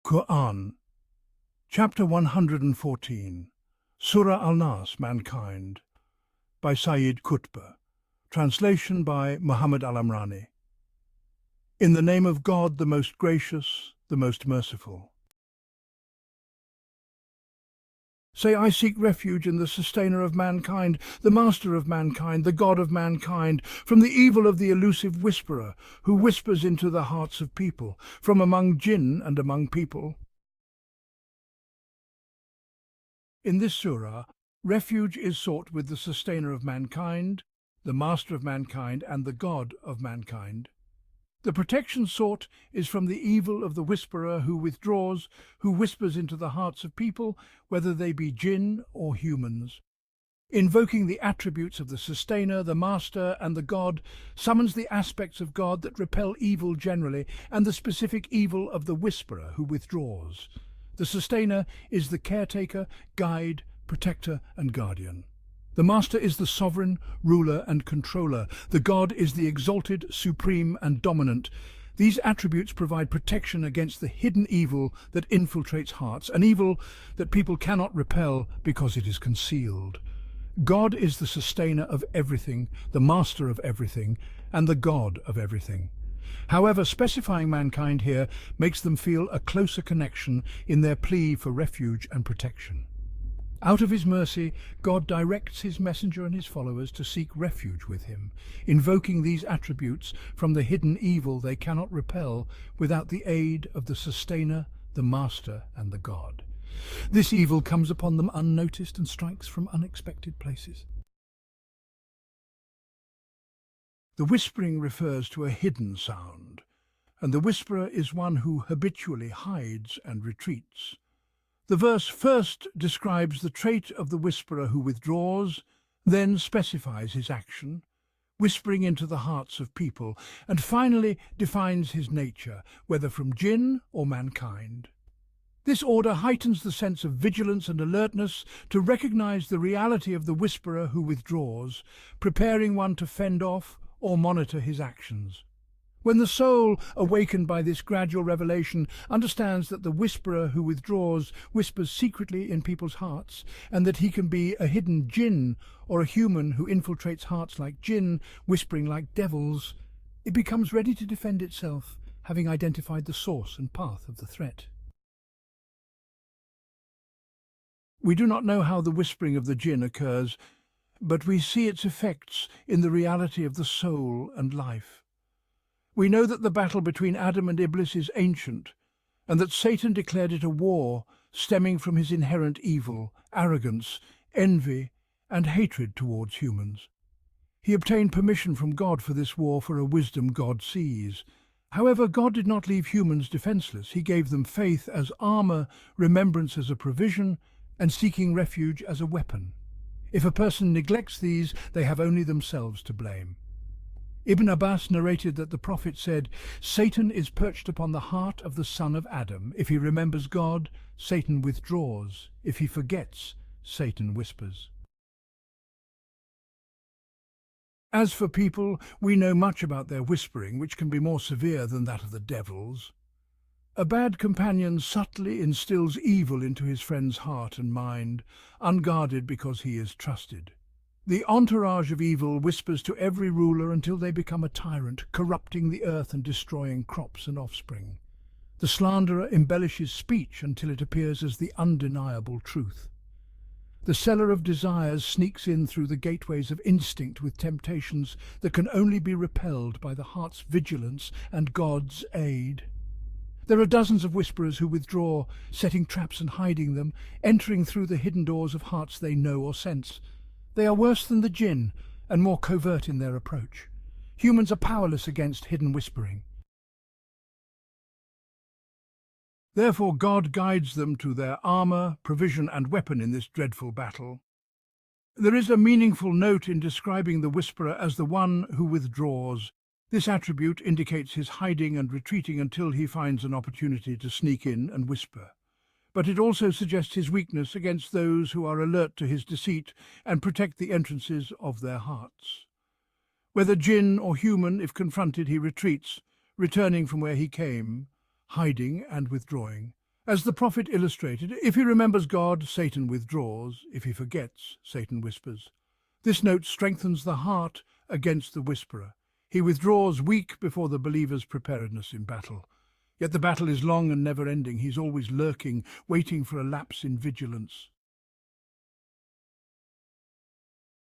Qur'an, Chapter 114, Surah Al-Nas, Mankind, by Sayyid Qutb, translation by Muhammad Al-Amrani. In the name of God, the most gracious, the most merciful. Say, I seek refuge in the sustainer of mankind, the master of mankind, the God of mankind, from the evil of the elusive whisperer, who whispers into the hearts of people, from among jinn and among people. In this surah, refuge is sought with the sustainer of mankind, the master of mankind, and the God of mankind. The protection sought is from the evil of the whisperer who withdraws, who whispers into the hearts of people, whether they be jinn or humans. Invoking the attributes of the sustainer, the master, and the God summons the aspects of God that repel evil generally, and the specific evil of the whisperer who withdraws. The sustainer is the caretaker, guide, protector, and guardian. The master is the sovereign, ruler, and controller. The God is the exalted, supreme, and dominant. These attributes provide protection against the hidden evil that infiltrates hearts, an evil that people cannot repel because it is concealed. God is the sustainer of everything, the master of everything, and the God of everything. However, specifying mankind here makes them feel a closer connection in their plea for refuge and protection. Out of his mercy, God directs his messenger and his followers to seek refuge with him, invoking these attributes from the hidden evil they cannot repel without the aid of the sustainer, the master, and the God. This evil comes upon them unnoticed and strikes from unexpected places. The whispering refers to a hidden sound, and the whisperer is one who habitually hides and retreats. The verse first describes the trait of the whisperer who withdraws, then specifies his action, whispering into the hearts of people, and finally defines his nature, whether from jinn or mankind. This order heightens the sense of vigilance and alertness to recognize the reality of the whisperer who withdraws, preparing one to fend off or monitor his actions. When the soul, awakened by this gradual revelation, understands that the whisperer who withdraws whispers secretly in people's hearts, and that he can be a hidden jinn or a human who infiltrates hearts like jinn, whispering like devils, it becomes ready to defend itself, having identified the source and path of the threat. We do not know how the whispering of the jinn occurs, but we see its effects in the reality of the soul and life. We know that the battle between Adam and Iblis is ancient, and that Satan declared it a war stemming from his inherent evil, arrogance, envy, and hatred towards humans. He obtained permission from God for this war for a wisdom God sees. However, God did not leave humans defenseless. He gave them faith as armor, remembrance as a provision, and seeking refuge as a weapon. If a person neglects these, they have only themselves to blame. Ibn Abbas narrated that the Prophet said, Satan is perched upon the heart of the son of Adam. If he remembers God, Satan withdraws. If he forgets, Satan whispers. As for people, we know much about their whispering, which can be more severe than that of the devils. A bad companion subtly instills evil into his friend's heart and mind, unguarded because he is trusted. The entourage of evil whispers to every ruler until they become a tyrant, corrupting the earth and destroying crops and offspring. The slanderer embellishes speech until it appears as the undeniable truth. The seller of desires sneaks in through the gateways of instinct with temptations that can only be repelled by the heart's vigilance and God's aid. There are dozens of whisperers who withdraw, setting traps and hiding them, entering through the hidden doors of hearts they know or sense. They are worse than the jinn and more covert in their approach. Humans are powerless against hidden whispering. Therefore God guides them to their armor, provision and weapon in this dreadful battle. There is a meaningful note in describing the whisperer as the one who withdraws. This attribute indicates his hiding and retreating until he finds an opportunity to sneak in and whisper. But it also suggests his weakness against those who are alert to his deceit and protect the entrances of their hearts. Whether jinn or human, if confronted he retreats, returning from where he came, hiding and withdrawing, As the prophet illustrated, if he remembers God, Satan withdraws. If he forgets, Satan whispers. This note strengthens the heart against the whisperer. He withdraws weak before the believer's preparedness in battle. Yet the battle is long and never-ending. He's always lurking, waiting for a lapse in vigilance.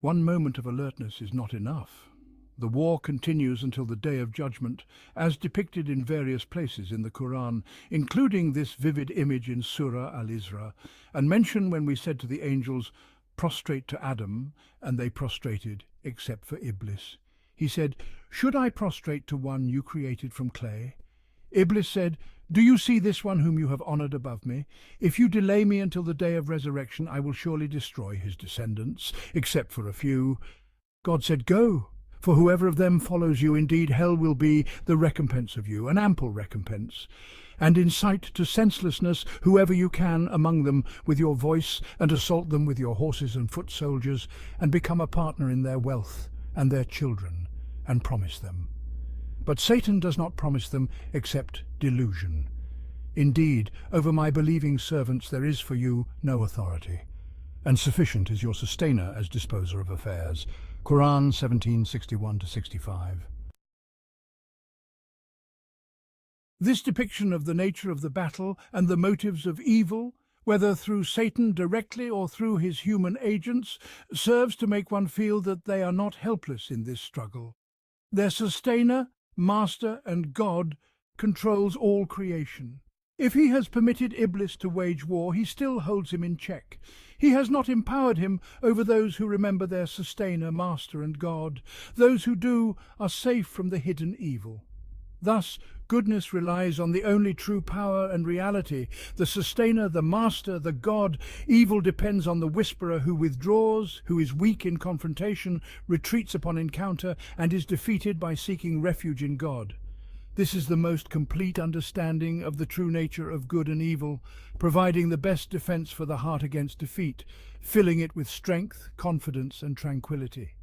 One moment of alertness is not enough. The war continues until the day of judgment, as depicted in various places in the Qur'an, including this vivid image in Surah Al-Isra, and mentioned when we said to the angels, "Prostrate to Adam," and they prostrated, except for Iblis. He said, "Should I prostrate to one you created from clay?" Iblis said, "Do you see this one whom you have honored above me? If you delay me until the day of resurrection, I will surely destroy his descendants, except for a few." God said, "Go, for whoever of them follows you, indeed hell will be the recompense of you, an ample recompense. And incite to senselessness whoever you can among them with your voice, and assault them with your horses and foot soldiers, and become a partner in their wealth and their children, and promise them. But Satan does not promise them except delusion. Indeed, over my believing servants there is for you no authority, and sufficient is your sustainer as disposer of affairs." Qur'an 17:61-65. This depiction of the nature of the battle and the motives of evil, whether through Satan directly or through his human agents, serves to make one feel that they are not helpless in this struggle. Their sustainer, master and God controls all creation. If he has permitted Iblis to wage war, he still holds him in check. He has not empowered him over those who remember their sustainer, master and God. Those who do are safe from the hidden evil. Thus, goodness relies on the only true power and reality, the sustainer, the master, the God. Evil depends on the whisperer who withdraws, who is weak in confrontation, retreats upon encounter, and is defeated by seeking refuge in God. This is the most complete understanding of the true nature of good and evil, providing the best defense for the heart against defeat, filling it with strength, confidence, and tranquility.